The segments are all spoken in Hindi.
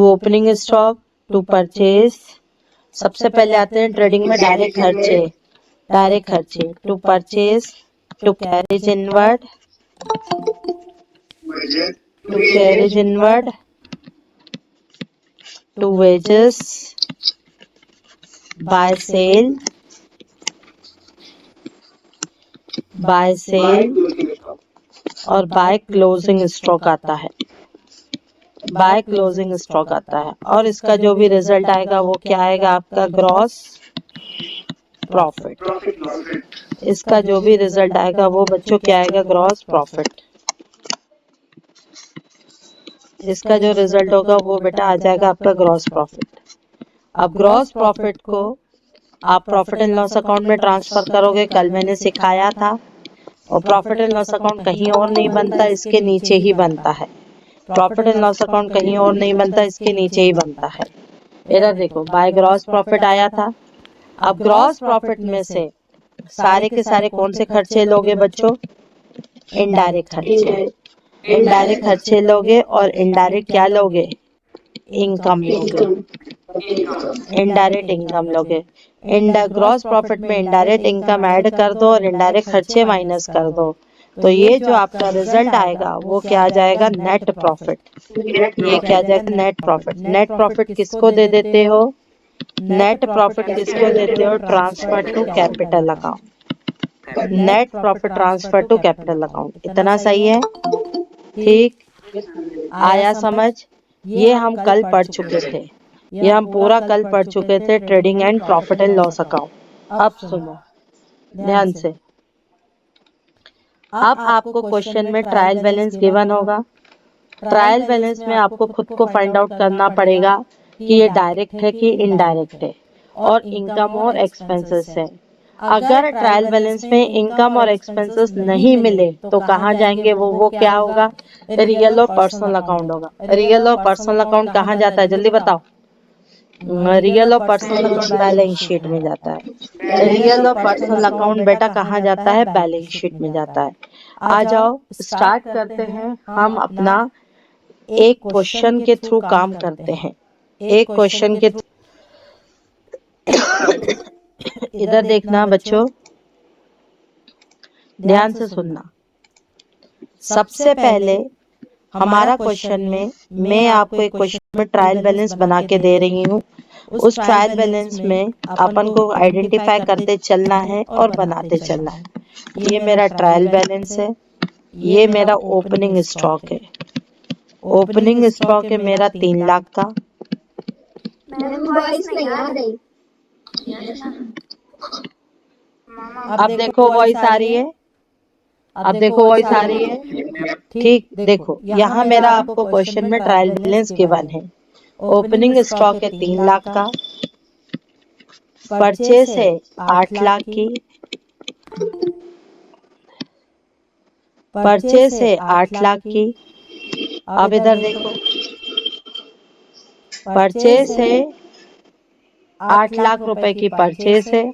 Opening stock, to purchase. सबसे पहले आते हैं ट्रेडिंग में डायरेक्ट खर्चे, to purchase, to carriage inward, to wages, by sale और बाय क्लोजिंग स्टॉक आता है। और इसका जो भी रिजल्ट आएगा वो क्या आएगा, आपका ग्रॉस प्रॉफिट। इसका जो भी रिजल्ट आएगा वो बच्चों क्या आएगा, ग्रॉस प्रॉफिट। इसका जो रिजल्ट होगा वो बेटा आ जाएगा आपका ग्रॉस प्रॉफिट। अब ग्रॉस प्रॉफिट को आप प्रॉफिट एंड लॉस अकाउंट में ट्रांसफर करोगे, कल मैंने सिखाया था। और प्रॉफिट एंड लॉस अकाउंट कहीं और नहीं बनता, इसके नीचे ही बनता है। प्रॉफिट एंड लॉस अकाउंट कहीं और नहीं बनता, इसके नीचे ही बनता है। इधर देखो, बाय ग्रॉस प्रॉफिट आया था। अब ग्रॉस प्रॉफिट में से सारे के सारे कौन से खर्चे लोगे बच्चों, इनडायरेक्ट खर्चे लोगे। और इनडायरेक्ट क्या लोगे, इनकम लोगे, इनडायरेक्ट इनकम लोगे। ग्रॉस प्रॉफिट में इनडायरेक्ट इनकम ऐड कर दो और इनडायरेक्ट खर्चे माइनस कर दो, तो ये जो आपका रिजल्ट आएगा वो क्या आ जाएगा, नेट प्रॉफिट। ये क्या आ जाएगा, नेट प्रॉफिट। नेट प्रॉफिट किसको दे देते हो, नेट प्रॉफिट किसको देते हो, transfer to capital account. Net profit transfer to capital account. इतना सही है, ठीक आया समझ। ये हम कल पढ़ चुके थे, ये हम पूरा कल पढ़ चुके थे, trading and profit and loss account. अब सुनो ध्यान से, अब आपको क्वेश्चन में ट्रायल बैलेंस गिवन होगा। ट्रायल बैलेंस में आपको खुद को फाइंड आउट करना पड़ेगा कि ये डायरेक्ट है कि इनडायरेक्ट है, और इनकम और एक्सपेंसेस है। अगर ट्रायल बैलेंस में इनकम और एक्सपेंसेस नहीं मिले तो कहाँ जाएंगे, वो क्या होगा, रियल और पर्सनल अकाउंट होगा। रियल और पर्सनल अकाउंट कहाँ जाता है, जल्दी बताओ। रियल और पर्सनल अकाउंट बैलेंस शीट में जाता है। रियल और पर्सनल अकाउंट बेटा कहाँ जाता है, बैलेंस शीट में जाता है। आ जाओ स्टार्ट करते हैं हम अपना एक क्वेश्चन के थ्रू काम करते हैं। एक क्वेश्चन के इधर देखना बच्चों, ध्यान से सुनना। सबसे पहले हमारा क्वेश्चन में, मैं आपको एक क्वेश्चन में ट्रायल बैलेंस बना के दे रही हूँ। उस ट्रायल बैलेंस में अपन को आइडेंटिफाई करते चलना है और बनाते चलना है। ये मेरा ट्रायल बैलेंस है, ये मेरा ओपनिंग स्टॉक है। ओपनिंग स्टॉक है मेरा 3 लाख का। अब देखो वॉइस आ रही है, अब देखो वॉइस आ रही है, ठीक। देखो यहाँ मेरा आपको क्वेश्चन में ट्रायल बैलेंस गिवन है। ओपनिंग स्टॉक है 3 लाख का, परचेस है 8 लाख की, परचेस है 8 लाख की। अब इधर देखो, परचेस है 8 लाख रुपए की, परचेस है।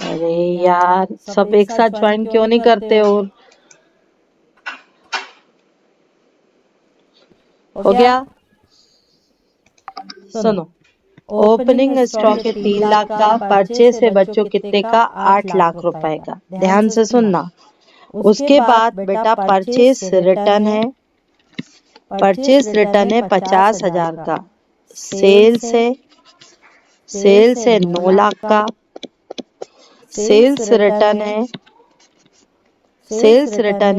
अरे यार सब एक साथ ज्वाइन क्यों नहीं करते हो, हो गया। सुनो, ओपनिंग स्टॉक है 3 लाख का, परचेस है बच्चों कितने का, 8 लाख रुपए का। ध्यान से सुनना। उसके बाद बेटा परचेस रिटर्न है, परचेस रिटर्न है 50,000 का। सेल्स है 9 लाख का। सेल्स रिटर्न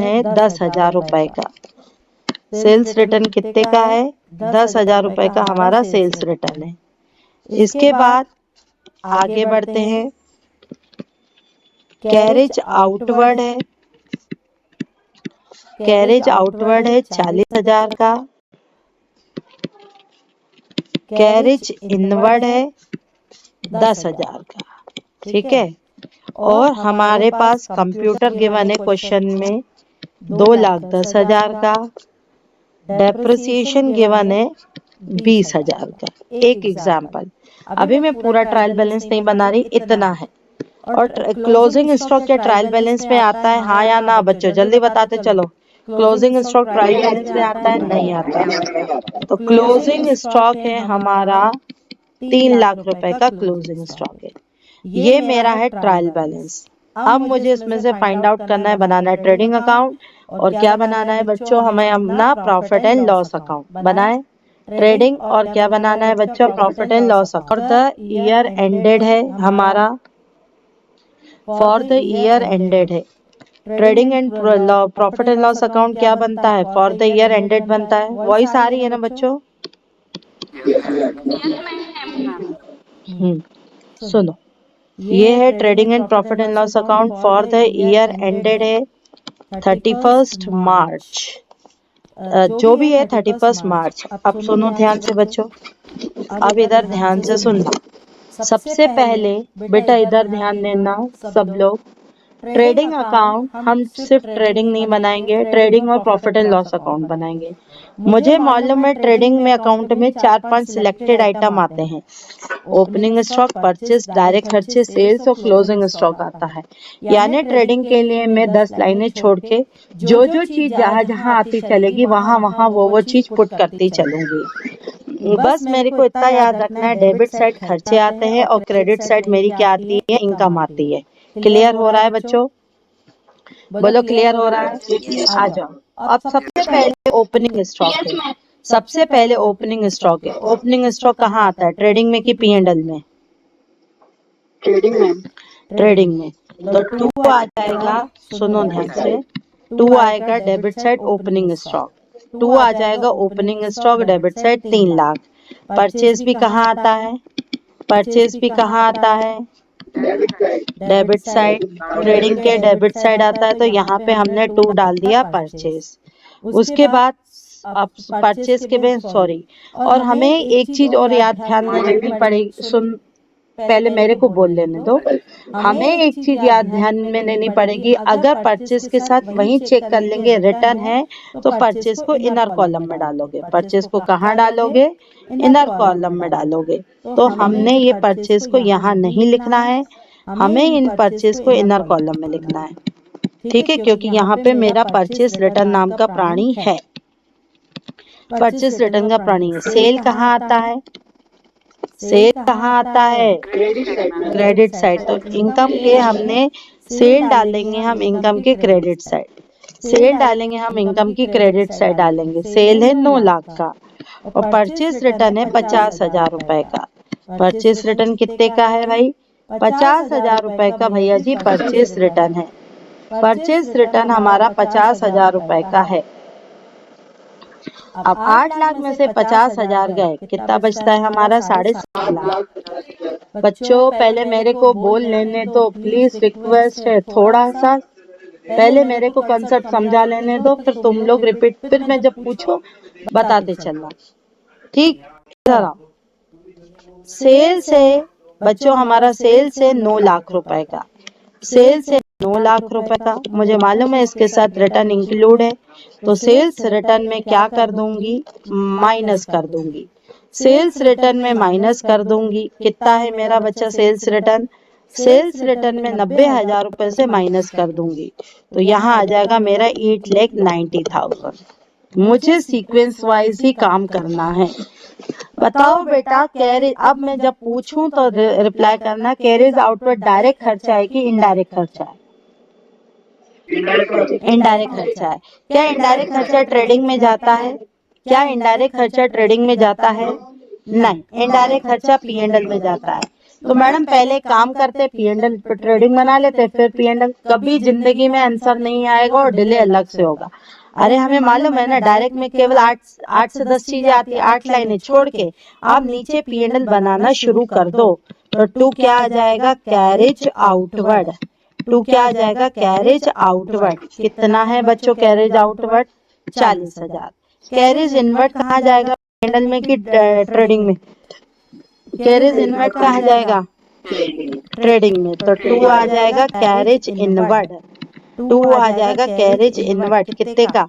है 10,000 रुपए का। सेल्स रिटर्न कितने का है, 10,000 रुपए का हमारा सेल्स रिटर्न है। इसके बाद आगे बढ़ते हैं। कैरेज आउटवर्ड है, कैरेज आउटवर्ड है 40,000 का। कैरेज इनवर्ड है 10,000 का, ठीक है। और हमारे पास कंप्यूटर गिवन है क्वेश्चन में 2,10,000 का। डेप्रिसिएशन गिवन है 20,000 का। एक एग्जाम्पल, अभी मैं पूरा ट्रायल बैलेंस नहीं बना रही, इतना है। और क्लोजिंग स्टॉक क्या ट्रायल बैलेंस में आता है, हाँ या ना बच्चों, जल्दी बताते चलो। क्लोजिंग स्टॉक ट्रायल बैलेंस में आता है, नहीं आता। तो क्लोजिंग स्टॉक है हमारा 3 लाख रुपए का क्लोजिंग स्टॉक है। ये मेरा है ट्रायल बैलेंस। अब मुझे इसमें से फाइंड आउट करना है, बनाना है ट्रेडिंग अकाउंट। और क्या बनाना है बच्चों, हमें अपना प्रॉफिट एंड लॉस अकाउंट बनाए। ट्रेडिंग और क्या बनाना है बच्चों, प्रॉफिट एंड लॉस अकाउंट। और द ईयर एंडेड है हमारा, फॉर द ईयर एंडेड है। Trading and profit and loss account क्या बनता है, फॉर द ईयर एंडेड बनता है। वॉइस आ रही है ना बच्चों? सुनो, ये है trading and profit and loss account for the year ended है 31 मार्च। जो भी है 31 मार्च। अब सुनो ध्यान से बच्चों, अब इधर ध्यान से सुनना। सबसे पहले बेटा इधर ध्यान देना सब लोग। ट्रेडिंग अकाउंट हम सिर्फ ट्रेडिंग नहीं बनाएंगे, ट्रेडिंग और प्रॉफिट एंड लॉस अकाउंट बनाएंगे। मुझे मालूम है ट्रेडिंग में अकाउंट में 4-5 सिलेक्टेड आइटम आते हैं। ओपनिंग स्टॉक, परचेस, डायरेक्ट खर्चे, सेल्स और क्लोजिंग स्टॉक आता है। यानी ट्रेडिंग के लिए मैं 10 लाइनें छोड़ के जो जो चीज जहां जहां आती चलेगी वहां वहां वो चीज पुट करती चलूंगी। बस मेरे को इतना याद रखना है, डेबिट साइड खर्चे आते हैं और क्रेडिट साइड मेरी क्या आती है, इनकम आती है। क्लियर हो रहा है बच्चों? बोलो क्लियर हो रहा है? आ जाओ। अब सबसे पहले ओपनिंग स्टॉक है। सबसे पहले ओपनिंग स्टॉक है। ओपनिंग स्टॉक कहाँ आता है, ट्रेडिंग में कि P&L में? ट्रेडिंग में। ट्रेडिंग में। तो 2 आ जाएगा, सुनो ध्यान से। 2 आएगा डेबिट साइड ओपनिंग स्टॉक। 2 आ जाएगा opening stock debit side 3 lakh. Purchase भी कहाँ आता है, परचेज भी कहाँ आता है, डेबिट साइड। ट्रेडिंग के डेबिट साइड आता है, तो यहाँ पे हमने 2 डाल दिया परचेज। उसके बाद अब परचेज के बाद सॉरी, और हमें एक चीज और याद ध्यान में रखनी पड़ेगी। सुन, पहले मेरे को बोल लेने दो। हमें एक चीज याद ध्यान में लेनी पड़ेगी, अगर परचेज के साथ वही चेक कर लेंगे रिटर्न है, तो परचेज को इनर कॉलम में डालोगे। परचेज को कहाँ डालोगे, इनर कॉलम में डालोगे। तो हमने ये परचेज को यहाँ नहीं लिखना है, हमें इन परचेज को इनर कॉलम में लिखना है। ठीक है, क्योंकि यहाँ पे मेरा परचेज रिटर्न नाम का प्राणी है। परचेज रिटर्न का प्राणी है। सेल कहाँ आता है, सेल कहाँ आता है, क्रेडिट साइड। तो इनकम के हमने सेल डालेंगे, हम इनकम के क्रेडिट साइड। सेल डालेंगे हम इनकम की क्रेडिट साइड डालेंगे। सेल है 9 लाख का और परचेज रिटर्न है 50,000 रुपए का। परचेज रिटर्न कितने का है भाई, 50,000 रुपए का भैया जी परचेज रिटर्न है। परचेज रिटर्न हमारा 50,000 रुपए का है। अब 8 लाख में से 50,000 गए, कितना बचता है हमारा, 7.5 लाख। बच्चों पहले मेरे को बोल लेने दो, प्लीज रिक्वेस्ट है थोड़ा सा, पहले मेरे को कंसेप्ट समझा लेने दो, फिर तुम लोग रिपीट, फिर मैं जब पूछो बताते चलना। ठीक, इधर आओ। सेल से बच्चों हमारा सेल से 9 लाख रुपए का, सेल से 9 लाख रुपए का। मुझे मालूम है इसके साथ रिटर्न इंक्लूड है, तो सेल्स रिटर्न में क्या कर दूंगी, माइनस कर दूंगी। सेल्स रिटर्न में माइनस कर दूंगी। कितना है मेरा बच्चा सेल्स रिटर्न, सेल्स रिटर्न में 90,000 रुपए से माइनस कर दूंगी, तो यहाँ आ जाएगा मेरा 8,90,000। मुझे सीक्वेंस वाइज ही काम करना है। बताओ बेटा कैरेज, अब मैं जब पूछूं तो रिप्लाई करना, कैरेज आउटवर्ड डायरेक्ट खर्चा है कि इनडायरेक्ट खर्चा है? इनडायरेक्ट खर्चा है। क्या इनडायरेक्ट खर्चा ट्रेडिंग में जाता है, क्या इनडायरेक्ट खर्चा ट्रेडिंग में जाता है? नहीं, इनडायरेक्ट खर्चा P&L में जाता है। तो मैडम पहले काम करते P&L पर ट्रेडिंग बना लेते, फिर P&L। कभी जिंदगी में आंसर नहीं आएगा और डिले अलग से होगा। अरे हमें मालूम है ना, डायरेक्ट में केवल 8 से 10 चीजें आती है, 8 लाइनें छोड़ के आप नीचे P&L बनाना शुरू कर दो। तो 2 क्या आ जाएगा, कैरेज आउटवर्ड। 2 क्या आ जाएगा, कैरेज आउटवर्ड। कितना है बच्चों कैरेज आउटवर्ड, 40,000। कैरेज इनवर्ड कहाँ जाएगा, P&L में कि ट्रेडिंग में? कैरेज इनवर्ड कहाँ जाएगा, ट्रेडिंग में। तो 2 आ जाएगा कैरेज इनवर्ड। 2 आ जाएगा कैरेज इनवर्ड, कितने का,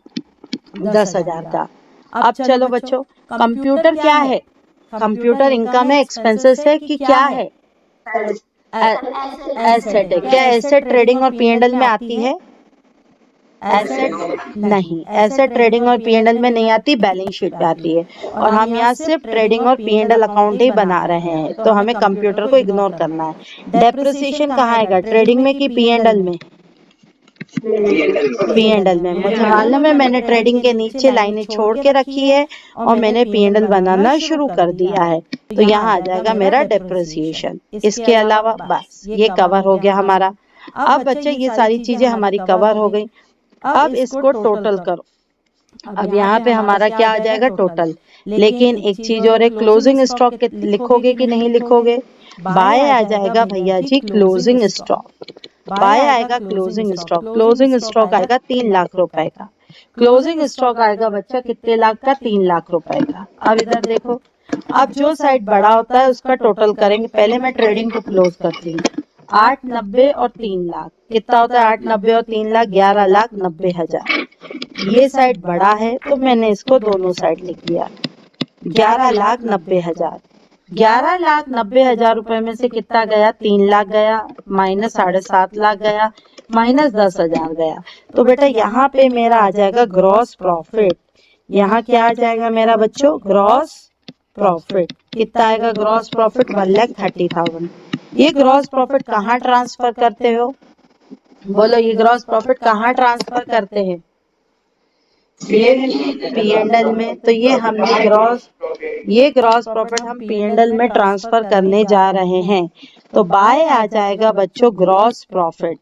10,000 का। अब चलो बच्चों, कंप्यूटर क्या है, कंप्यूटर इनकम है एक्सपेंसेस है कि क्या है? एसेट है। क्या एसेट ट्रेडिंग और P&L में आती है? एसेट नहीं, एसेट ट्रेडिंग और P&L में नहीं आती, बैलेंस शीट पे आती है। और हम यहाँ सिर्फ ट्रेडिंग और P&L अकाउंट ही बना रहे हैं, तो हमें कंप्यूटर को इग्नोर करना है। डेप्रिसिएशन कहाँ आएगा, ट्रेडिंग में कि P&L में? P&L में। मुझे मालूम है, मैंने ट्रेडिंग के नीचे लाइनें छोड़ के रखी है और मैंने P&L बनाना शुरू कर दिया है, तो यहाँ आ जाएगा मेरा डेप्रिसिएशन। इसके अलावा बस ये कवर हो गया हमारा। अब बच्चे ये सारी चीजें हमारी कवर हो गई। अब इसको टोटल करो। अब यहाँ पे हमारा क्या आ जाएगा, टोटल। लेकिन एक चीज और है, क्लोजिंग स्टॉक लिखोगे कि नहीं लिखोगे? बाय आ जाएगा भैया जी क्लोजिंग स्टॉक। बाय आएगा क्लोजिंग स्टॉक। क्लोजिंग स्टॉक आएगा 3 लाख रुपए का। क्लोजिंग स्टॉक आएगा बच्चा कितने लाख का, 3 लाख रुपए का। अब इधर देखो, अब जो साइड बड़ा होता है उसका टोटल करेंगे। पहले मैं ट्रेडिंग को क्लोज करती हूँ। 8, 90 और 3 लाख कितना होता है? 8, 90 और 3 लाख 11 लाख 90 हजार। ये साइड बड़ा है तो मैंने इसको दोनों साइड लिख दिया, 11 लाख 90 हजार। 11 लाख 90 हजार रुपए में से कितना गया, 3 लाख गया, माइनस 7.5 लाख गया, माइनस 10 हजार गया। तो बेटा यहाँ पे मेरा आ जाएगा ग्रॉस प्रॉफिट। यहाँ क्या आ जाएगा मेरा बच्चों, ग्रॉस प्रॉफिट। कितना आएगा ग्रॉस प्रॉफिट, 1,30,000। ये ग्रॉस प्रॉफिट कहाँ ट्रांसफर करते हो, बोलो, ये ग्रॉस प्रॉफिट कहाँ ट्रांसफर करते हैं? P&L में। तो ये ग्रॉस प्रॉफिट हम P&L में ट्रांसफर करने जा रहे हैं। तो बाय आ जाएगा बच्चों ग्रॉस प्रॉफिट।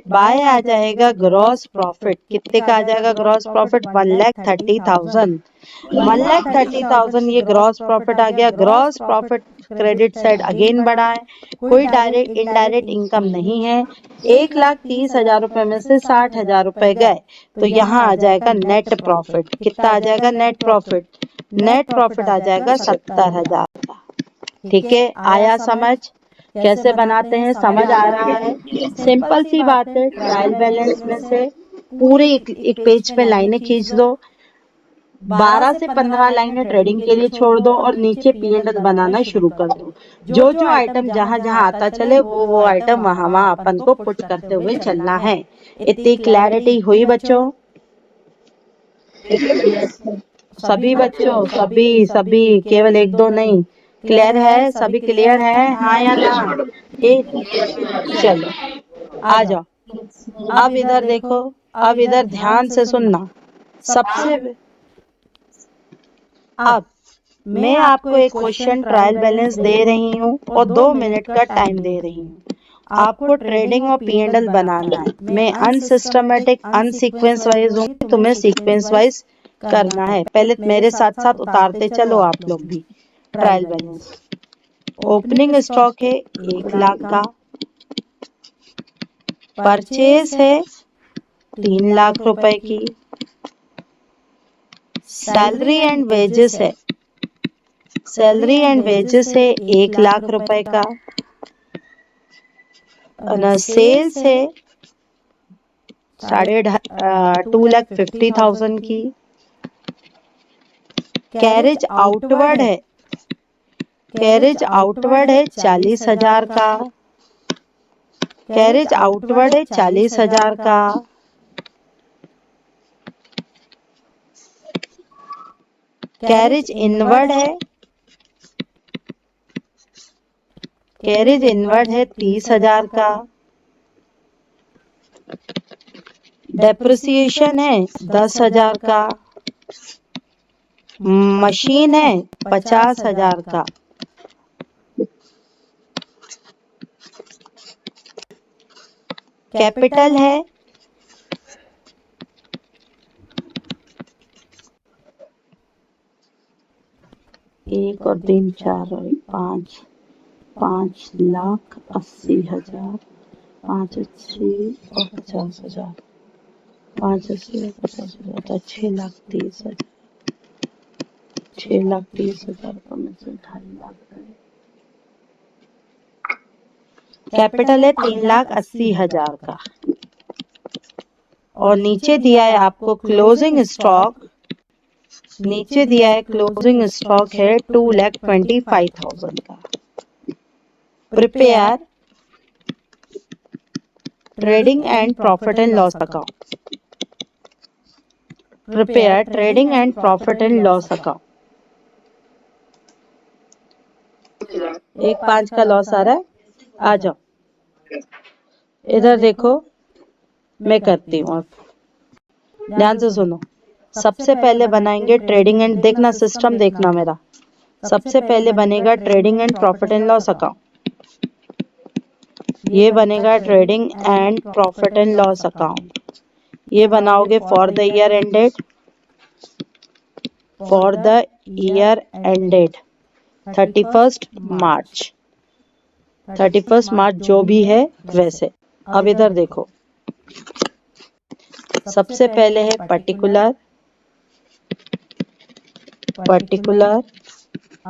बाय आ जाएगा ग्रॉस प्रॉफिट। कितने का आ जाएगा ग्रॉस प्रॉफिट, 1,30,000। 1,30,000 ये ग्रॉस प्रॉफिट आ गया। Gross profit credit side again बढ़ा है, कोई डायरेक्ट इनडायरेक्ट इनकम नहीं है। 1,30,000 रुपए में से 60,000 रुपए गए, तो यहाँ आ जाएगा नेट प्रॉफिट। कितना आ जाएगा नेट प्रॉफिट? नेट प्रॉफिट आ जाएगा 70,000 का। ठीक है, आया समझ? कैसे बनाते हैं, समझ आ रहा है? सिंपल सी बात है। ट्रायल बैलेंस में से पूरे एक पेज पे लाइनें खींच दो, 12 से 15 लाइनें ट्रेडिंग के लिए छोड़ दो और नीचे P&L बनाना शुरू कर दो। जो जो आइटम जहां जहां आता चले वो आइटम वहां वहां अपन को पुट करते हुए चलना है। इतनी क्लैरिटी हुई बच्चों? सभी बच्चों, सभी केवल एक दो नहीं, क्लियर है? सभी क्लियर है, हाँ या ना? चलो आ जाओ। अब इधर देखो, अब इधर ध्यान से सुनना। सबसे अब मैं आपको एक क्वेश्चन ट्रायल बैलेंस दे रही हूँ और 2 मिनट का टाइम दे रही हूँ। आपको ट्रेडिंग और P&L बनाना है। मैं अनसिस्टमेटिक अनसीक्वेंस वाइज हूँ, तुम्हें सीक्वेंस वाइज करना है। पहले मेरे साथ साथ उतारते चलो आप लोग भी। ट्रायल बैलेंस, ओपनिंग स्टॉक है 1 लाख का, परचेज है 3 लाख रुपए की, सैलरी एंड वेजेस है, सैलरी एंड वेजेस है 1 लाख रुपए का, सेल्स है 2,50,000 की, कैरेज आउटवर्ड है, कैरेज आउटवर्ड है 40,000 का, कैरेज आउटवर्ड है 40,000 का, कैरेज इनवर्ड है, कैरेज इनवर्ड है 30,000 का, डेप्रिसिएशन है 10,000 का, मशीन है 50,000 का, कैपिटल है 1 और 3 4 और 5, 5,80,000, 5,80,000 और 50,000, 5,80,000 और 50,000, तो 6,30,000, 6,30,000 को में से 2.5 लाख करें। कैपिटल है 3,80,000 का और नीचे दिया है आपको क्लोजिंग स्टॉक, नीचे दिया है क्लोजिंग स्टॉक है 2,25,000 का। Prepare trading and profit and loss account. Prepare trading and profit and loss account. 1,5 का लॉस आ रहा है, आ जाओ इधर देखो, मैं करती हूँ। अब ध्यान से सुनो। सबसे पहले बनाएंगे ट्रेडिंग एंड, देखना सिस्टम देखना मेरा। सबसे पहले बनेगा trading and profit and loss account. ये बनेगा trading and profit and loss account. ये बनाओगे for the year ended, for the year ended 31st March, 31st मार्च जो भी है वैसे। अब इधर देखो, सबसे पहले है पर्टिकुलर, पर्टिकुलर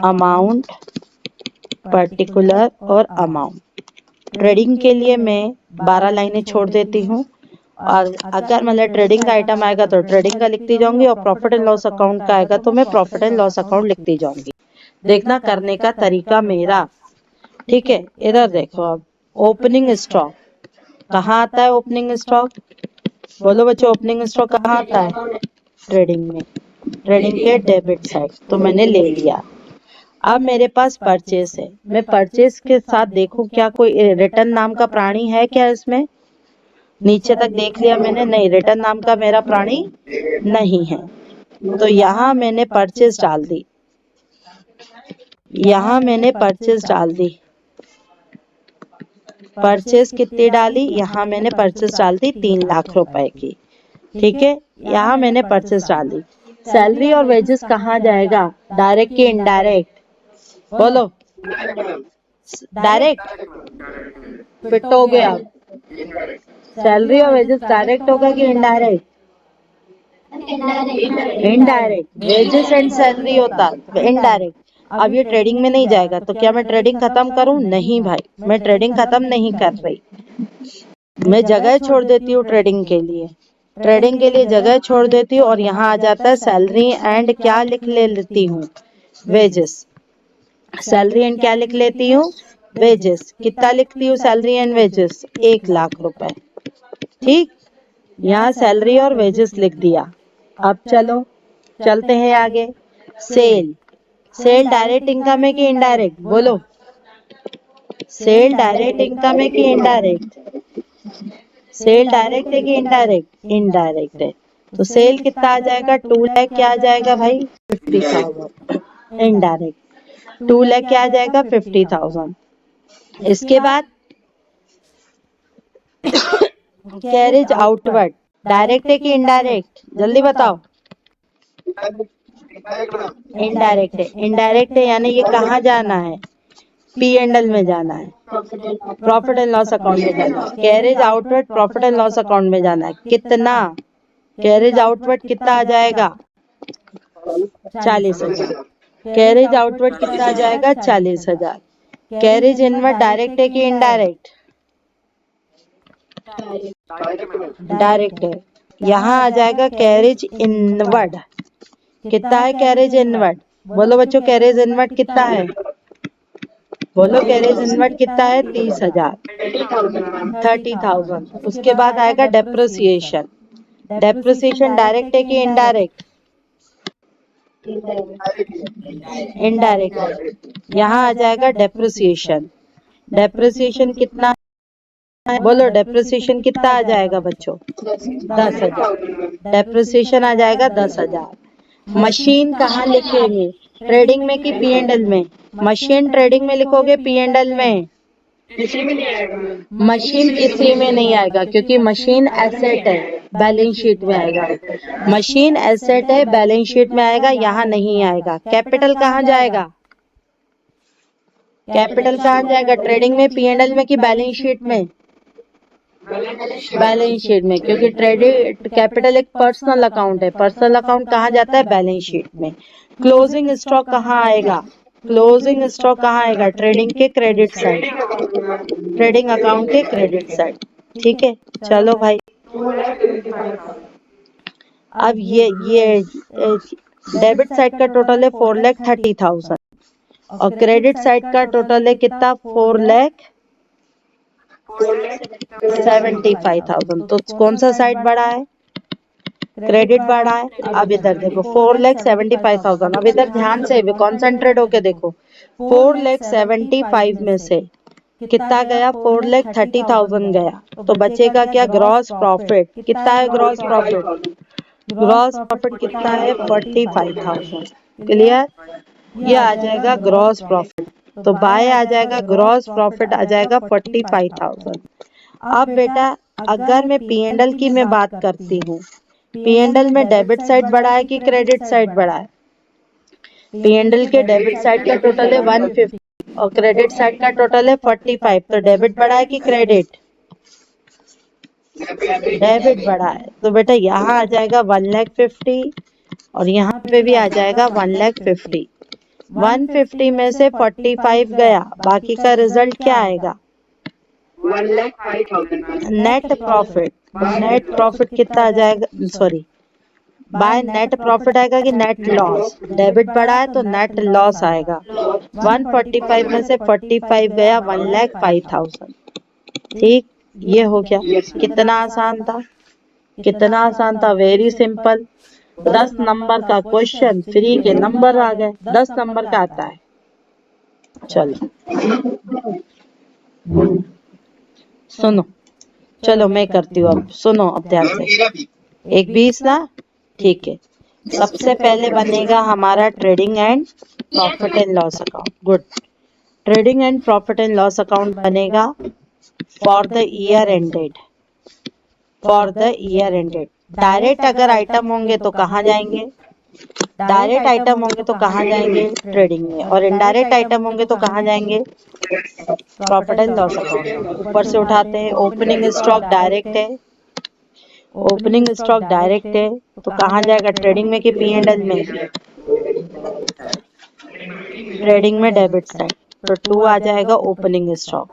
अमाउंट, पर्टिकुलर और अमाउंट। ट्रेडिंग के लिए मैं 12 लाइनें छोड़ देती हूँ, और अगर मतलब ट्रेडिंग का आइटम आएगा तो ट्रेडिंग का लिखती जाऊंगी, और प्रॉफिट एंड लॉस अकाउंट का आएगा तो मैं प्रॉफिट एंड लॉस अकाउंट लिखती जाऊंगी। देखना करने का तरीका मेरा, ठीक है। इधर देखो, अब ओपनिंग स्टॉक कहाँ आता है? ओपनिंग स्टॉक बोलो बच्चों, ओपनिंग स्टॉक कहाँ आता है? ट्रेडिंग में, ट्रेडिंग के डेबिट साइड। तो मैंने ले लिया। अब मेरे पास परचेस है, मैं परचेस के साथ देखूं क्या कोई रिटर्न नाम का प्राणी है क्या इसमें? नीचे तक देख लिया मैंने, नहीं, रिटर्न नाम का मेरा प्राणी नहीं है। तो यहाँ मैंने परचेस डाल दी, यहाँ मैंने परचेस डाल दी। परचेस कितनी डाली? यहाँ मैंने परचेस डाल दी 3 लाख रुपए की, ठीक है। यहाँ मैंने परचेस डाल दी। सैलरी और वेजेस कहाँ जाएगा? डायरेक्ट की इनडायरेक्ट? बोलो, डायरेक्ट फिट हो गया। सैलरी और वेजेस डायरेक्ट होगा कि indirect? Indirect. Wages and salary होता इनडायरेक्ट। अब ये ट्रेडिंग में नहीं जाएगा, तो क्या मैं ट्रेडिंग खत्म करूं? नहीं भाई, मैं ट्रेडिंग खत्म नहीं कर रही, मैं जगह छोड़ देती हूँ ट्रेडिंग के लिए, ट्रेडिंग के लिए जगह छोड़ देती हूँ, और यहाँ आ जाता है सैलरी एंड क्या लिख लेती हूँ? वेजेस। सैलरी एंड क्या लिख लेती हूँ? वेजेस। कितना लिखती हूँ सैलरी एंड वेजेस? 1 लाख रुपए, ठीक। यहाँ सैलरी और वेजेस लिख दिया। अब चलो चलते हैं आगे। सेल, सेल डायरेक्ट इनकम है कि इनडायरेक्ट? बोलो, सेल डायरेक्ट इनकम है कि इनडायरेक्ट? सेल डायरेक्ट है कि इनडायरेक्ट? इनडायरेक्ट है। तो सेल कितना आ जाएगा? 2 लाख। क्या आ जाएगा भाई? 50,000। इनडायरेक्ट 2 लाख क्या आ जाएगा? 50,000। इसके बाद कैरेज आउटवर्ड, डायरेक्ट है कि इनडायरेक्ट? जल्दी बताओ। इनडायरेक्ट है। इनडायरेक्ट है यानी ये कहाँ जाना है? पी एंड एल में जाना है, प्रॉफिट एंड लॉस अकाउंट में जाना है। Carriage outward profit and loss account में जाना है। कितना? कैरेज आउटवर्ड कितना आ जाएगा? 40,000। कैरेज आउटवर्ड कितना आ जाएगा? 40,000। कैरेज इनवर्ड डायरेक्ट है कि इनडायरेक्ट? डायरेक्ट है। यहाँ आ जाएगा कैरेज इनवर्ड। कितना है कैरेज इनवर्ड? बोलो बच्चों, कैरेज इनवर्ड कितना है? बोलो, कैरेज इनवर्ड कितना है? 30,000, 30,000। उसके बाद आएगा डेप्रिसिएशन। डेप्रिसिएशन डायरेक्ट है कि इनडायरेक्ट? इनडायरेक्ट। यहाँ आ जाएगा डेप्रिसिएशन। डेप्रिसिएशन कितना है? बोलो, डेप्रिसिएशन कितना आ जाएगा बच्चों? 10,000। डेप्रिसिएशन आ जाएगा 10,000। मशीन कहाँ लिखेंगे? ट्रेडिंग में कि पी एंड एल में? मशीन ट्रेडिंग में लिखोगे पी एंड एल में? मशीन किसी में नहीं आएगा, क्योंकि मशीन एसेट है, बैलेंस शीट में आएगा। मशीन एसेट है, बैलेंस शीट में आएगा, यहाँ नहीं आएगा। कैपिटल कहाँ जाएगा? कैपिटल कहाँ जाएगा? ट्रेडिंग में, पी एंड एल में कि बैलेंस शीट में? बैलेंस शीट में, क्योंकि ट्रेडिंग कैपिटल एक पर्सनल अकाउंट है। पर्सनल अकाउंट कहाँ जाता है? बैलेंस शीट में। क्लोजिंग स्टॉक कहाँ आएगा? क्लोजिंग स्टॉक कहाँ आएगा? ट्रेडिंग के क्रेडिट साइड, ट्रेडिंग अकाउंट के क्रेडिट साइड, ठीक है। चलो भाई, अब ये डेबिट साइड का टोटल है 4,30,000, और क्रेडिट साइड का टोटल है कितना? 4,00,000 75,000। तो कौन सा साइड बढ़ा है? क्रेडिट बढ़ा है। अब इधर देखो 4,75,000। अब इधर ध्यान से कॉन्सेंट्रेट होके देखो, 4,75,000 में से कितना गया? 4,30,000 गया। तो बचेगा क्या? Gross profit. कितना है ग्रॉस प्रॉफिट? ग्रॉस प्रॉफिट कितना है? 45,000। क्लियर? ये आ जाएगा ग्रॉस प्रॉफिट। तो बाय आ जाएगा, ग्रॉस प्रॉफिट आ जाएगा 45,000। अब बेटा अगर मैं पी एंड एल की मैं बात करती हूँ, पी एंड एल में डेबिट साइड बढ़ा है कि क्रेडिट साइड बढ़ा है? पी एंड एल के डेबिट साइड का टोटल है 150 और क्रेडिट साइड का टोटल है 45। तो डेबिट बढ़ा है कि क्रेडिट? डेबिट बढ़ा है। तो बेटा यहाँ आ जाएगा 1,50,000 और यहाँ पे भी आ जाएगा 1,50,000। 150 में से 45 गया, बाकी का रिजल्ट क्या आएगा? 1,05,000। Net profit. नेट प्रॉफिट कितना आ जाएगा? सॉरी, बाय नेट प्रॉफिट आएगा कि नेट लॉस? डेबिट बढ़ा है तो नेट लॉस आएगा। 145 में से 45 गया, 1,05,000। ठीक, ये हो गया। कितना आसान था, कितना आसान था, वेरी सिंपल। 10 नंबर का क्वेश्चन, फ्री के नंबर आ गए, 10 नंबर का आता है। चलो सुनो, चलो मैं करती हूँ अब, सुनो अब ध्यान से। एक 20 ना, ठीक है। सबसे पहले बनेगा हमारा trading and profit and loss account. Good. Trading and profit and loss account बनेगा for the year ended. For the year ended. Direct अगर आइटम होंगे तो कहाँ जाएंगे? डायरेक्ट आइटम होंगे तो कहाँ जाएंगे? ट्रेडिंग में। और इनडायरेक्ट आइटम होंगे तो कहाँ जाएंगे? Profit and loss account. ऊपर से उठाते हैं। ओपनिंग स्टॉक डायरेक्ट है, ओपनिंग स्टॉक डायरेक्ट है तो कहाँ जाएगा? ट्रेडिंग में कि पी एंड एल में? ट्रेडिंग में डेबिट साइड। तो 2 आ जाएगा ओपनिंग स्टॉक।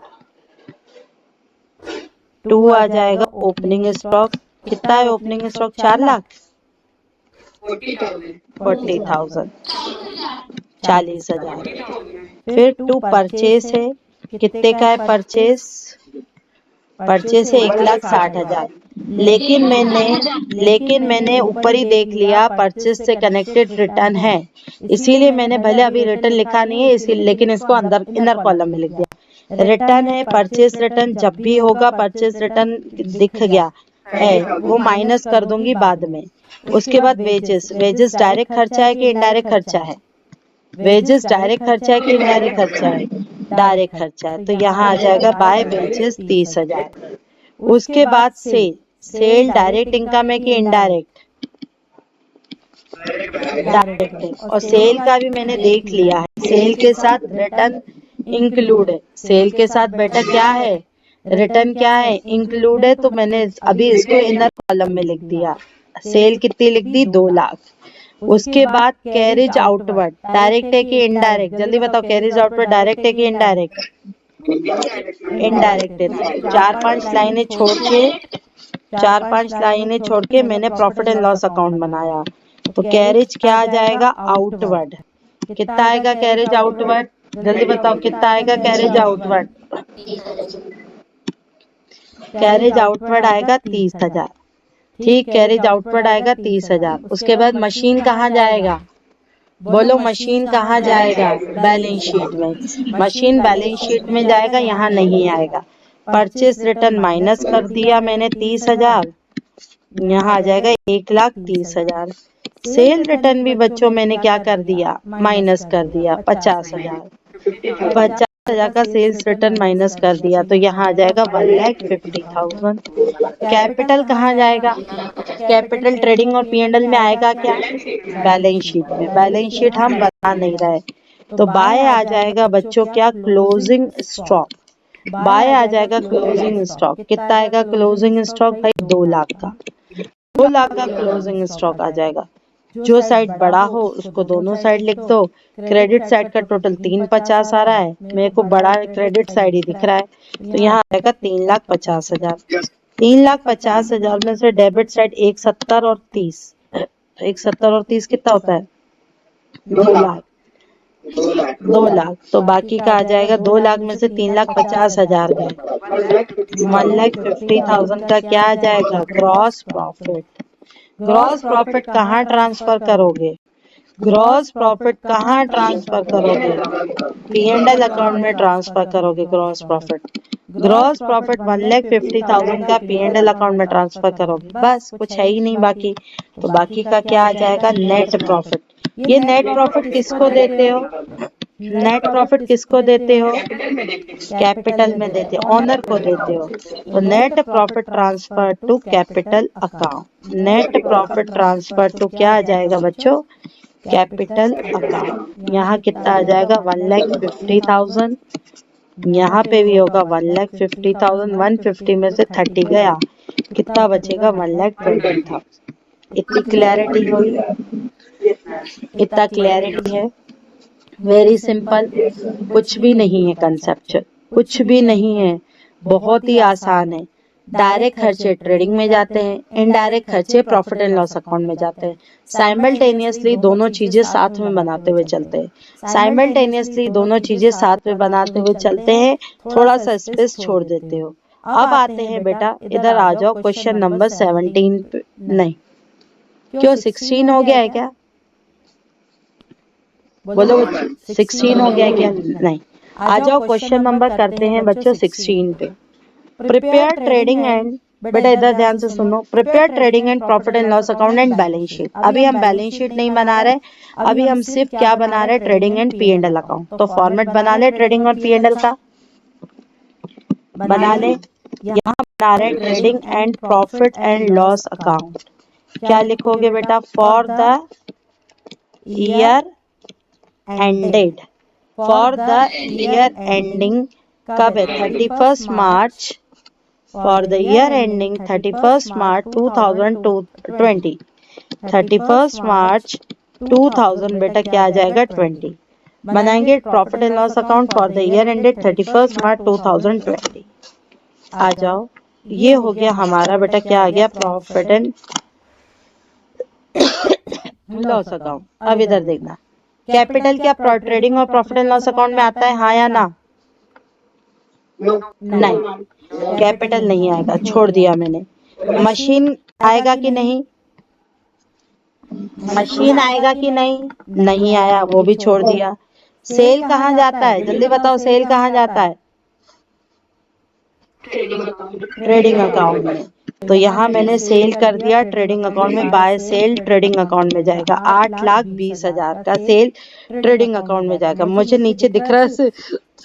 2 आ जाएगा ओपनिंग स्टॉक। कितना है ओपनिंग स्टॉक? 4 लाख 40,000, 40,000। फिर 2 परचेस है। कितने का है परचेस? परचेस है 1,60,000। लेकिन मैंने ऊपर ही देख लिया परचेस से कनेक्टेड रिटर्न है, इसीलिए मैंने भले अभी रिटर्न लिखा नहीं है इसीलिए, लेकिन इसको अंदर इनर कॉलम में लिख दिया। रिटर्न है, परचेस रिटर्न जब भी होगा परचेस रिटर्न दिख गया है वो माइनस कर दूंगी बाद में। उसके बाद वेजेस। वेजेस डायरेक्ट खर्चा है कि इनडायरेक्ट खर्चा है? वेजेस डायरेक्ट खर्चा है कि इनडायरेक्ट खर्चा है? डायरेक्ट खर्चा है। तो यहाँ आ जाएगा बाय वेजेस 30,000। उसके बाद सेल। सेल डायरेक्ट इनकम है कि इनडायरेक्ट? डायरेक्ट है। और सेल का भी मैंने देख लिया है, सेल के साथ रिटर्न इंक्लूड है। सेल के साथ बेटा क्या है? रिटर्न क्या है? इंक्लूड है। तो मैंने अभी इसको इनर कॉलम में लिख दिया। सेल कितनी लिख दी? 2 लाख। उसके बाद कैरेज आउटवर्ड डायरेक्ट है कि इनडायरेक्ट? जल्दी बताओ, कैरेज आउटवर्ड डायरेक्ट है कि इनडायरेक्ट? इनडायरेक्ट है। 4-5 लाइनें छोड़ के, 4-5 लाइनें छोड़ के मैंने प्रॉफिट एंड लॉस अकाउंट बनाया। तो कैरेज क्या आ जाएगा? आउटवर्ड। कितना आएगा कैरेज आउटवर्ड? जल्दी बताओ कितना आएगा कैरेज आउटवर्ड? कैरेज आउटवर्ड आएगा 30,000। ठीक, कैरेज आउटवर्ड आएगा 30,000। उसके बाद मशीन कहाँ जाएगा? बोलो मशीन कहाँ जाएगा? बैलेंस शीट में। मशीन बैलेंस शीट में जाएगा, यहाँ नहीं आएगा। परचेस रिटर्न माइनस कर दिया मैंने 30,000, यहाँ आ जाएगा 1,30,000। सेल रिटर्न भी बच्चों मैंने क्या कर दिया? माइनस कर दिया 50,000। 50,000 का सेल्स रिटर्न माइनस कर दिया तो यहाँ आ जाएगा 1,50,000। कैपिटल कहाँ जाएगा? कैपिटल ट्रेडिंग और पी एंड एल में आएगा क्या? बैलेंस शीट में। बैलेंस शीट हम बता नहीं रहे। तो बाय आ जाएगा बच्चों क्या? Closing stock. बाय आ जाएगा क्लोजिंग स्टॉक। कितना आएगा क्लोजिंग स्टॉक भाई? 2 लाख का। 2 लाख का क्लोजिंग स्टॉक आ जाएगा। जो साइड बड़ा हो उसको दोनों साइड लिख दो। क्रेडिट साइड का टोटल 350 आ रहा है, मेरे को बड़ा क्रेडिट साइड ही दिख रहा है, तो यहाँ आएगा 3,50,000। 3,50,000 में से डेबिट साइड 170 और 30, 170 और 30 कितना होता है? 2 लाख। 2 लाख। तो बाकी का आ जाएगा 2 लाख में से 3,50,000 गए, 1,50,000 का क्या आ जाएगा? Gross profit. ग्रॉस प्रॉफिट कहाँ ट्रांसफर करोगे? ग्रॉस प्रॉफिट कहाँ ट्रांसफर करोगे? P&L अकाउंट में ट्रांसफर करोगे ग्रॉस प्रॉफिट। ग्रॉस प्रॉफिट 1,50,000 का P&L अकाउंट में ट्रांसफर करोगे, बस कुछ है ही नहीं बाकी। तो बाकी का क्या आ जाएगा? Net profit. ये नेट प्रॉफिट किसको देते हो? नेट प्रॉफिट किसको देते हो? कैपिटल में देते हो, ऑनर को देते हो। तो net profit transfer to capital account. Net profit transfer to क्या आ जाएगा बच्चों? Capital account. यहाँ कितना आ जाएगा? 1,50,000। यहाँ पे भी होगा 1,50,000। 150 में से 30 गया, कितना बचेगा? 1,20,000। इतनी क्लैरिटी हुई? इतना क्लैरिटी है? वेरी सिंपल, कुछ भी नहीं है कंसेप्चुअल, कुछ भी नहीं है, बहुत ही आसान है। डायरेक्ट खर्चे ट्रेडिंग में जाते हैं, इनडायरेक्ट खर्चे प्रॉफिट एंड लॉस अकाउंट में जाते हैं। साइमल्टेनियसली दोनों चीजें साथ में बनाते हुए चलते हैं। साइमल्टेनियसली दोनों चीजें साथ में बनाते हुए चलते हैं, थोड़ा सा स्पेस छोड़ देते हो। अब आते हैं बेटा, इधर आ जाओ क्वेश्चन नंबर 17 पे। नहीं, क्यों 16 हो गया है क्या? बोलो 16 हो गया क्या? नहीं। आ जाओ क्वेश्चन नंबर करते हैं बच्चों 16 पे। प्रिपेयर ट्रेडिंग एंड, बेटा इधर ध्यान से सुनो। Prepare trading and profit and loss account and balance sheet. अभी हम बैलेंस शीट नहीं बना रहे, अभी हम सिर्फ क्या बना रहे? Trading and P&L account. तो फॉर्मेट बना ले ट्रेडिंग और P&L का, बना ले। यहाँ बना रहे trading and profit and loss account. क्या लिखोगे बेटा? For the year ended, for the year ending कब है? 31st March, for the year ending 31st March 2020। 31st March 2000 बेटा क्या आ जाएगा? 20। बनाएंगे profit and loss account for the year ended 31st March 2020। आ जाओ, ये हो गया हमारा बेटा, क्या आ गया? Profit and loss account. अब इधर देखना, कैपिटल क्या ट्रेडिंग और प्रॉफिट एंड लॉस अकाउंट में आता है? हाँ या ना? नहीं, कैपिटल नहीं आएगा, छोड़ दिया मैंने। मशीन आएगा कि नहीं? मशीन आएगा कि नहीं? नहीं आया, वो भी छोड़ दिया। सेल कहाँ जाता है? जल्दी बताओ, सेल कहाँ जाता है? ट्रेडिंग अकाउंट में। तो यहाँ मैंने सेल कर दिया ट्रेडिंग अकाउंट में, बाय सेल ट्रेडिंग अकाउंट में जाएगा। 8,20,000 का सेल ट्रेडिंग अकाउंट में जाएगा। मुझे नीचे दिख रहा है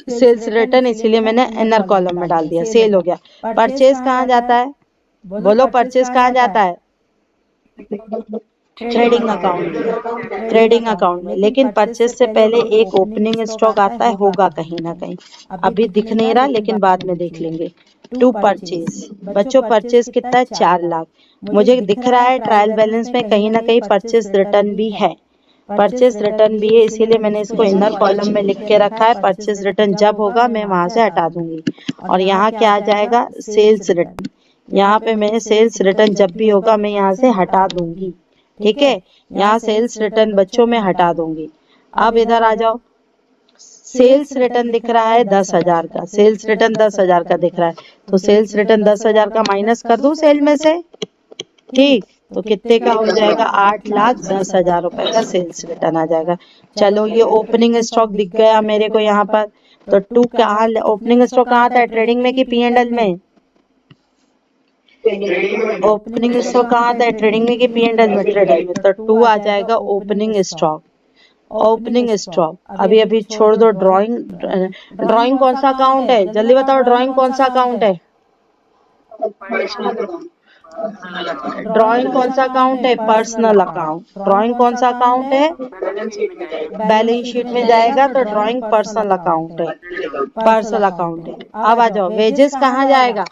सेल्स रिटर्न, इसीलिए मैंने इनर कॉलम में डाल दिया। सेल हो गया। परचेज कहाँ जाता है? बोलो, परचेज कहाँ जाता है? ट्रेडिंग अकाउंट में। ट्रेडिंग अकाउंट में, लेकिन परचेज से पहले एक ओपनिंग स्टॉक आता है, होगा कहीं ना कहीं, अभी दिख नहीं रहा, लेकिन बाद में देख लेंगे। टू परचेज, बच्चों परचेज कितना है? 4 लाख। मुझे दिख रहा है ट्रायल बैलेंस में कहीं ना कहीं परचेज रिटर्न भी है, परचेज रिटर्न भी है, इसीलिए मैंने इसको इनर कॉलम में लिख के रखा है। परचेज रिटर्न जब होगा मैं वहां से हटा दूंगी। और यहाँ क्या आ जाएगा? Sales return. यहाँ पे मैंने सेल्स रिटर्न जब भी होगा मैं यहाँ से हटा दूंगी, ठीक है? यहाँ सेल्स रिटर्न बच्चों में हटा दूंगी। अब इधर आ जाओ, सेल्स रिटर्न दिख रहा है 10,000 का, सेल्स रिटर्न 10,000 का दिख रहा है, तो सेल्स रिटर्न 10,000 का माइनस कर दूं सेल में से, ठीक? तो कितने का हो जाएगा? 8,10,000 रुपए का सेल्स रिटर्न आ जाएगा। चलो, ये ओपनिंग स्टॉक दिख गया मेरे को यहाँ पर। तो टू कहाँ, ओपनिंग स्टॉक कहाँ था? ट्रेडिंग में कि P&L में? ओपनिंग स्टॉक कहाँ था? ट्रेडिंग में कि P&L में? ट्रेडिंग में। तो 2 आ जाएगा ओपनिंग स्टॉक। ओपनिंग स्टॉक अभी अभी छोड़ दो। ड्राइंग, ड्राइंग कौन सा अकाउंट है? जल्दी बताओ, ड्राइंग कौन सा अकाउंट है? ड्राइंग कौन सा अकाउंट है? Personal account. ड्राइंग कौन सा अकाउंट है? बैलेंस शीट में जाएगा, तो ड्राइंग पर्सनल अकाउंट है, पर्सनल अकाउंट है। अब आ जाओ, वेजेस कहाँ जाएगा?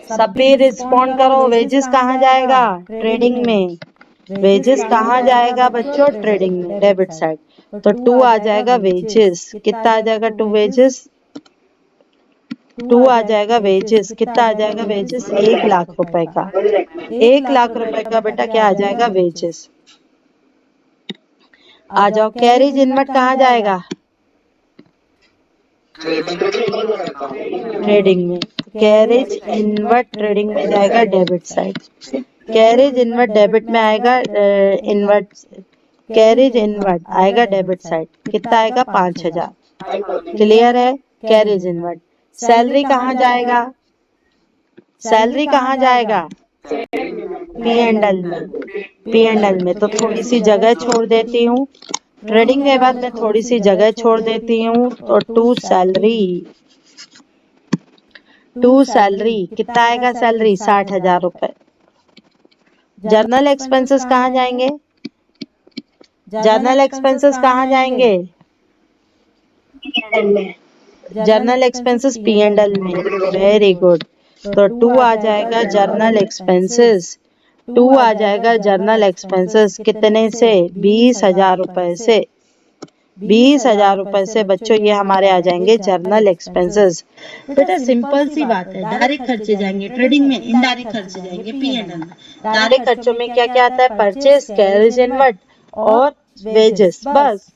सभी रिस्पॉन्ड करो, वेजेस कहाँ जाएगा? ट्रेडिंग में। वेजेस कहाँ जाएगा बच्चों? ट्रेडिंग में, डेबिट साइड। तो 2 आ जाएगा वेजेस। कितना आ जाएगा? 2 वेजेस। 2 आ जाएगा वेजेस। कितना आ जाएगा वेजेस? 1 लाख रुपए का। 1 लाख रुपए का बेटा क्या आ जाएगा? वेजेस। आ जाओ, कैरेज इनवर्ट कहाँ जाएगा? ट्रेडिंग में कैरेज इनवर्ड ट्रेडिंग में जाएगा debit side. Carriage inward debit में आएगा, इनवर्ड कैरेज इनवर्ड आएगा डेबिट साइड। कितना आएगा? 5000। क्लियर है? Carriage inward. सैलरी कहाँ जाएगा? सैलरी कहाँ जाएगा? पी एंड एल में। पी एंड एल में तो थोड़ी सी जगह छोड़ देती हूँ, ट्रेडिंग के बाद मैं थोड़ी सी जगह छोड़ देती हूँ, तो टू सैलरी। टू सैलरी कितना आएगा? सैलरी 60,000 रुपए। जर्नल एक्सपेंसेस कहाँ जाएंगे? जर्नल एक्सपेंसेस कहाँ जाएंगे? Journal expenses P and L में। Very good. तो टू आ जाएगा जर्नल एक्सपेंसेस। टू आ जाएगा जर्नल एक्सपेंसेस कितने से? 20,000 रुपए से। 20,000 रुपए से बच्चों ये हमारे आ जाएंगे जर्नल एक्सपेंसेस। बेटा सिंपल सी बात है, डायरेक्ट खर्चे जाएंगे ट्रेडिंग में, इनडायरेक्ट खर्चे जाएंगे पी एंड एल में। डायरेक्ट खर्चों में क्या क्या आता है? परचेस, कैरेज इनवर्ड और वेजेस, बस।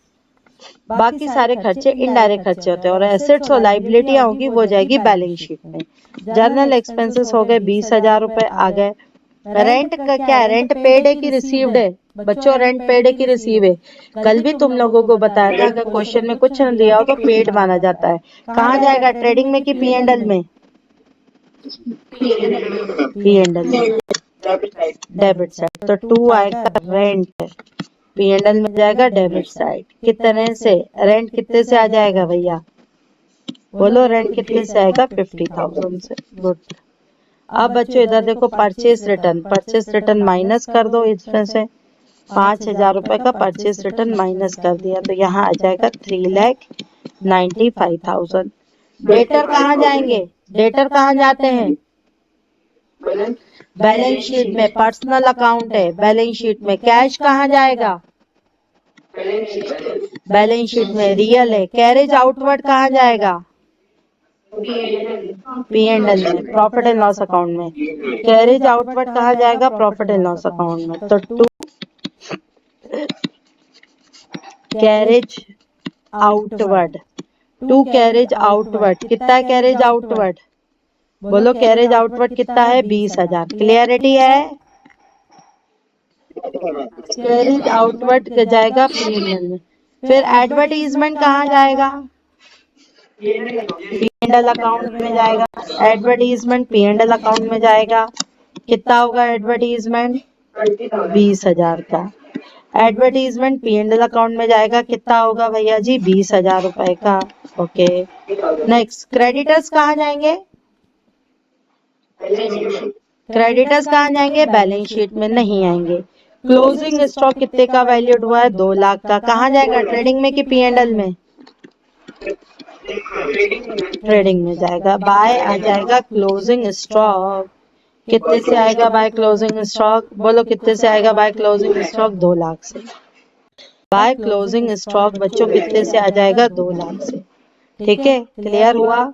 बाकी सारे खर्चे इनडायरेक्ट खर्चे होते हैं। और एसेट्स और लाइबिलिटियां होगी वो जाएगी बैलेंस शीट में। जर्नल एक्सपेंसेस हो गए 20,000 रुपए आ गए। रेंट का क्या है? रेंट पेड है कि रिसीव्ड है? बच्चों रेंट पेड है कि रिसीव है? कल भी तुम लोगों को बताया था, अगर क्वेश्चन में कुछ न दिया हो तो पेड माना जाता है। कहाँ जाएगा? ट्रेडिंग में कि पी एंड एल में? पी एंड एल में, डेबिट साइड। तो टू आएगा रेंट, पी एंड एल में जाएगा डेबिट साइड। कितने से? रेंट कितने से आ जाएगा भैया? बोलो रेंट कितने से आएगा? 50,000 से। गुड। अब बच्चों इधर देखो, purchase return. Purchase return minus कर दो इसमें से। 5,000 रुपए का परचेस रिटर्न माइनस कर दिया तो यहाँ आ जाएगा 3,95,000। डेटर कहाँ जाएंगे? डेटर कहाँ जाते हैं? बैलेंस शीट में। पर्सनल अकाउंट है, बैलेंस शीट में। कैश कहाँ जाएगा? बैलेंस शीट में। रियल है। कैरेज आउटवर्ड कहाँ जाएगा? पी एंड एल में, प्रॉफिट एंड लॉस अकाउंट में। कैरेज आउटवर्ड कहाँ जाएगा? प्रॉफिट एंड लॉस अकाउंट में। तो to carriage outward. To carriage outward कितना है? कैरेज आउटवर्ड बोलो, कैरेज आउटवर्ड कितना है? 20,000। क्लियरिटी है? कैरेज आउटवर्ड जाएगा पी एंड एल में। फिर एडवर्टीजमेंट कहाँ जाएगा? पी एंड एल अकाउंट में जाएगा। Advertisement P and L account में जाएगा। कितना होगा एडवर्टीजमेंट? 20,000 का। Advertisement P and L account में जाएगा। कितना होगा भैया जी? 20,000 रुपए का। ओके। नेक्स्ट, क्रेडिटर्स कहाँ जाएंगे? क्रेडिटर्स कहाँ जाएंगे? बैलेंस शीट में नहीं आएंगे। क्लोजिंग स्टॉक कितने का वैल्यूड हुआ है? 2 लाख का। कहाँ जाएगा? ट्रेडिंग में कि पी एंड एल में? ट्रेडिंग में जाएगा। बाय आ जाएगा क्लोजिंग स्टॉक। कितने से आएगा बाय क्लोजिंग स्टॉक? बोलो कितने से आएगा बाय क्लोजिंग स्टॉक? 2 लाख से। बाय क्लोजिंग स्टॉक बच्चों कितने से आ जाएगा? 2 लाख से। ठीक है, क्लियर हुआ?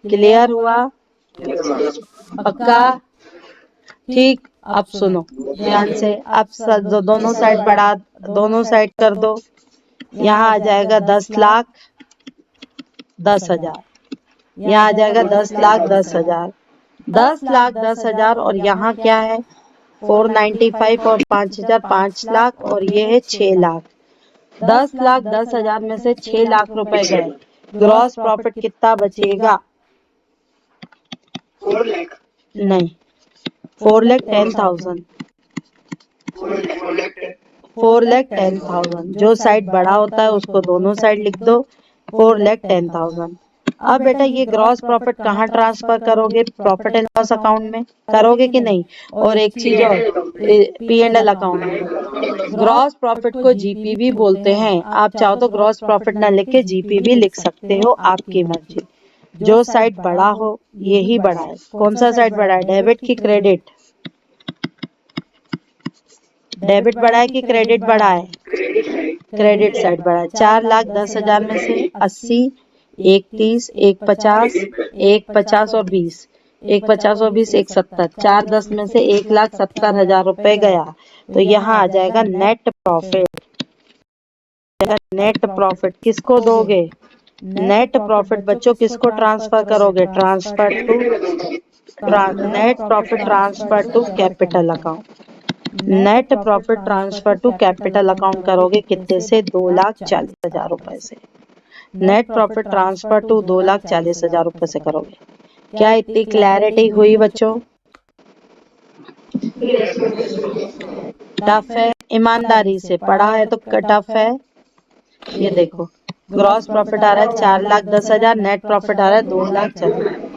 क्लियर हुआ? पक्का? ठीक। अब सुनो ध्यान से। अब दोनों साइड बढ़ा, दोनों साइड कर दो। यहाँ आ जाएगा 10 लाख 10,000। यहाँ आ जाएगा 10 लाख 10,000। 10 लाख 10,000 और यहाँ क्या है? 495 और 5,000 5 लाख और ये है 6 लाख। 10 लाख 10,000 में से 6 लाख रुपए गए। ग्रॉस प्रॉफिट कितना बचेगा? 4 लाख नहीं, 4,10,000। 4,10,000। जो साइड बड़ा होता है उसको दोनों साइड लिख दो। 4,10,000। अब बेटा ये ग्रॉस प्रॉफिट कहाँ ट्रांसफर करोगे? प्रॉफिट एंड लॉस अकाउंट में करोगे कि नहीं? और एक चीज और, पी एंड एल अकाउंट में। ग्रॉस प्रॉफिट को जीपीवी बोलते हैं। आप चाहो तो ग्रॉस प्रॉफिट ना लिख के जीपीवी लिख सकते हो, आपकी मर्जी। जो साइड बड़ा हो यही बड़ा है। कौन सा साइड बड़ा है? डेबिट की क्रेडिट? डेबिट बड़ा है कि क्रेडिट बड़ा है? क्रेडिट साइड बड़ा है। 4,10,000 में से 80, 1 30, 1 50, 1 50 और 20, 1 50 और 20, 1 70। 4 10 में से 1,70,000 रुपए गया तो यहाँ आ जाएगा नेट प्रॉफिट। नेट प्रॉफिट किसको दोगे? नेट प्रॉफिट बच्चों किसको ट्रांसफर करोगे? Transfer to net profit transfer to capital account. Net profit transfer to capital account करोगे कितने से? 2,40,000 रुपए से। नेट प्रॉफिट ट्रांसफर टू 2,40,000 रुपए से करोगे। क्या इतनी क्लैरिटी हुई बच्चों? टफ है? ईमानदारी से पढ़ा है तो टफ है? ये देखो ग्रॉस प्रॉफिट आ रहा है 4,10,000, नेट प्रॉफिट आ रहा है 2,40,000।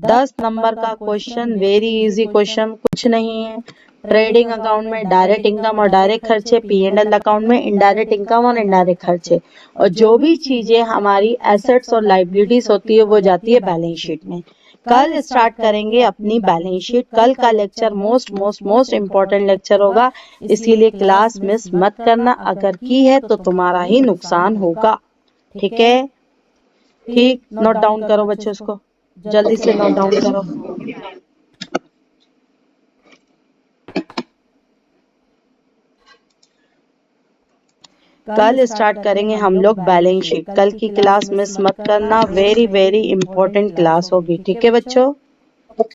10 नंबर का क्वेश्चन, वेरी इजी क्वेश्चन, कुछ नहीं है। ट्रेडिंग अकाउंट में डायरेक्ट इनकम और डायरेक्ट खर्चे, P&L अकाउंट में इनडायरेक्ट इनकम और इनडायरेक्ट खर्चे, और जो भी चीजें हमारी एसेट्स और लाइबिलिटीज होती है वो जाती है बैलेंस शीट में। कल स्टार्ट करेंगे अपनी बैलेंस शीट। कल का lecture most most most important lecture होगा, इसीलिए क्लास मिस मत करना। अगर की है तो तुम्हारा ही नुकसान होगा, ठीक है? ठीक, नोट डाउन करो बच्चों, इसको जल्दी से नोट डाउन करो। कल स्टार्ट करेंगे हम लोग बैलेंस शीट। कल की क्लास मिस मत करना, वेरी वेरी इंपॉर्टेंट क्लास होगी, ठीक है बच्चों?